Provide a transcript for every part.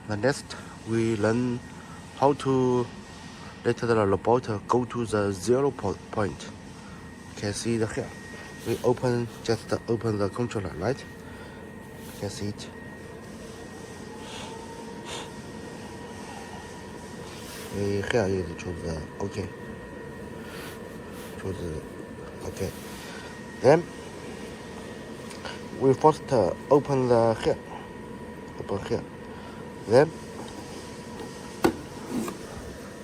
The next, we learn how to let the robot go to the 0 point. You can see it here. We just open the controller, right? You can see it. Here is choose the OK. Choose OK. Then we first open the here. Open here. Then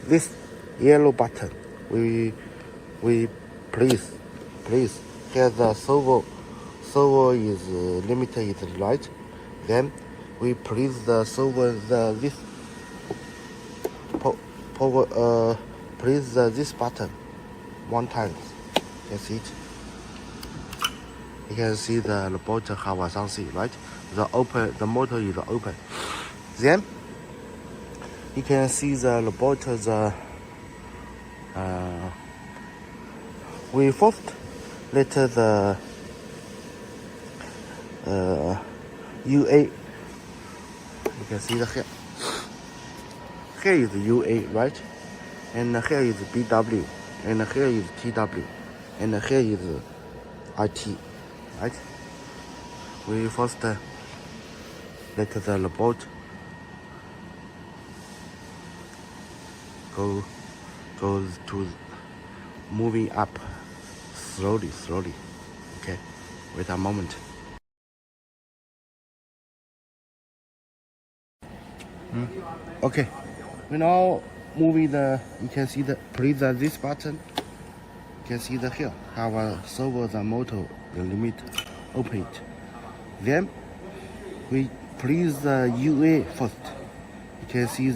this yellow button we please here the servo is limited is right. Then we please the servo this power please this button one time. You can see it. You can see the robot have something, right? The motor is open. Then you can see the robot we first let the UA. You can see the here. Here is UA, right? And here is BW, and here is TW, and here is IT, right? We first let the robot goes to moving up slowly. Okay, wait a moment. Okay, we now moving you can see please this button. You can see here have a servo the motor the limit open it. Then we please the UA first. You can see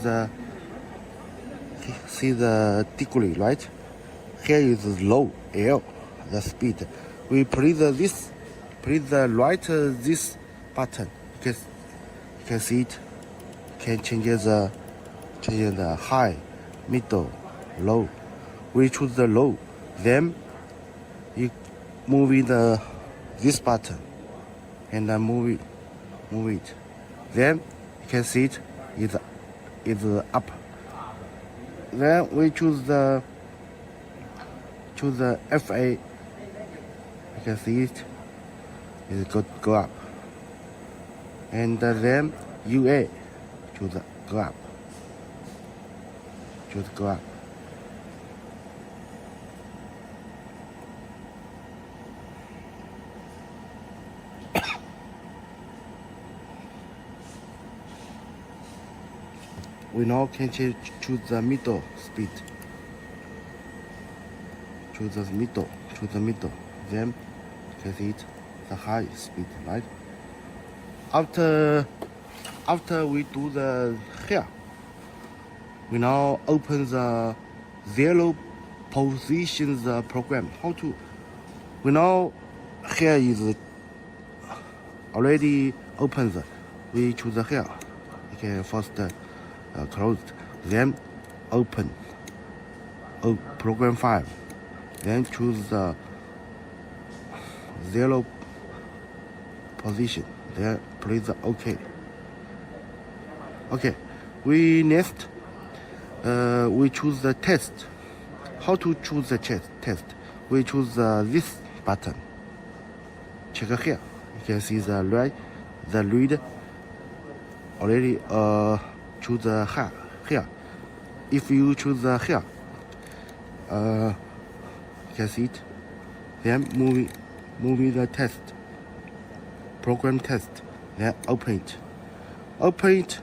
the degree, right? Here is low L, the speed. We please the right this button. You can see it. Can change the high, middle, low. We choose the low. Then you move this button and move it. Then you can see it is up. Then we choose the FA. You can see it is go up. And then UA choose go up. Choose go up. We now can choose the middle speed. Choose the middle. Then you can see it, the high speed, right? After we do the here, we now open the 0 positions program. How to? We now here is already opened. We choose here. You can first closed, then open program file, then choose the 0 position, then please OK. Okay, we next we choose the test. How to choose the test? We choose this button. Check here. You can see the read already choose here. If you choose here, you can see it. Then moving the test, program test. Then open it.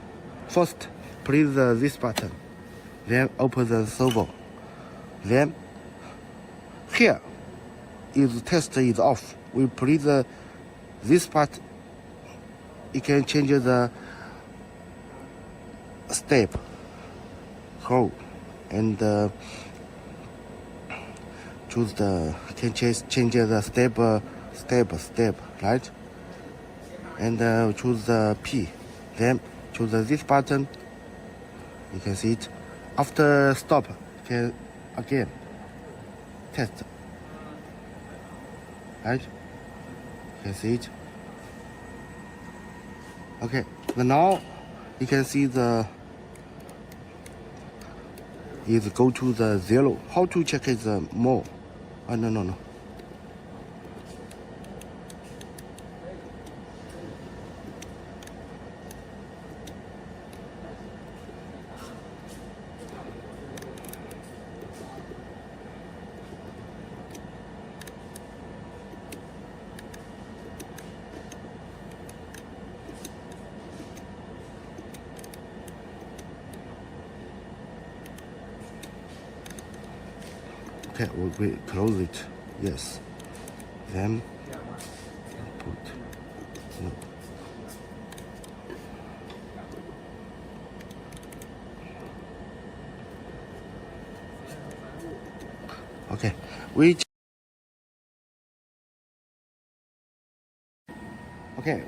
First, please this button. Then open the servo. Then here is test is off. We please this part. You can change the step, hold, and choose can change the step, right? And choose the P. Then choose this button. You can see it. After stop, can again test, right? You can see it. Okay, now You can see the is go to the 0. How to check is more? No. Okay, we close it. Yes. Then put no. Okay,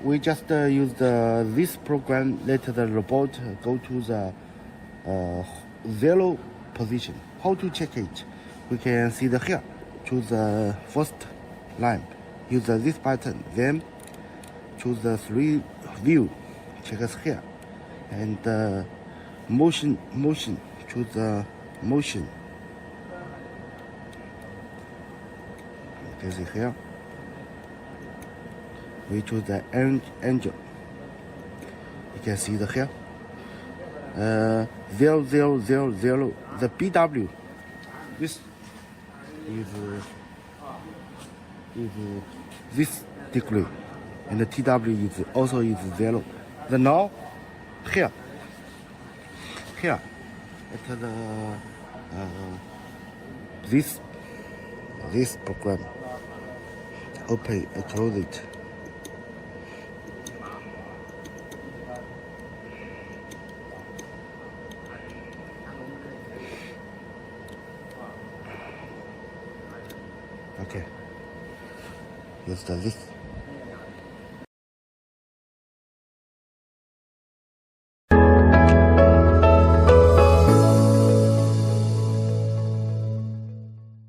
we just use this program. Let the robot go to the 0 position. How to check it? We can see the here. Choose the first line. Use this button. Then choose the 3 view. Check us here. And motion. Choose the motion. You can see here. We choose the angel. You can see the here. 0000. The BW. This is this degree, and the TW is also 0. The now here at the this program. Open, close it. Okay. Use this.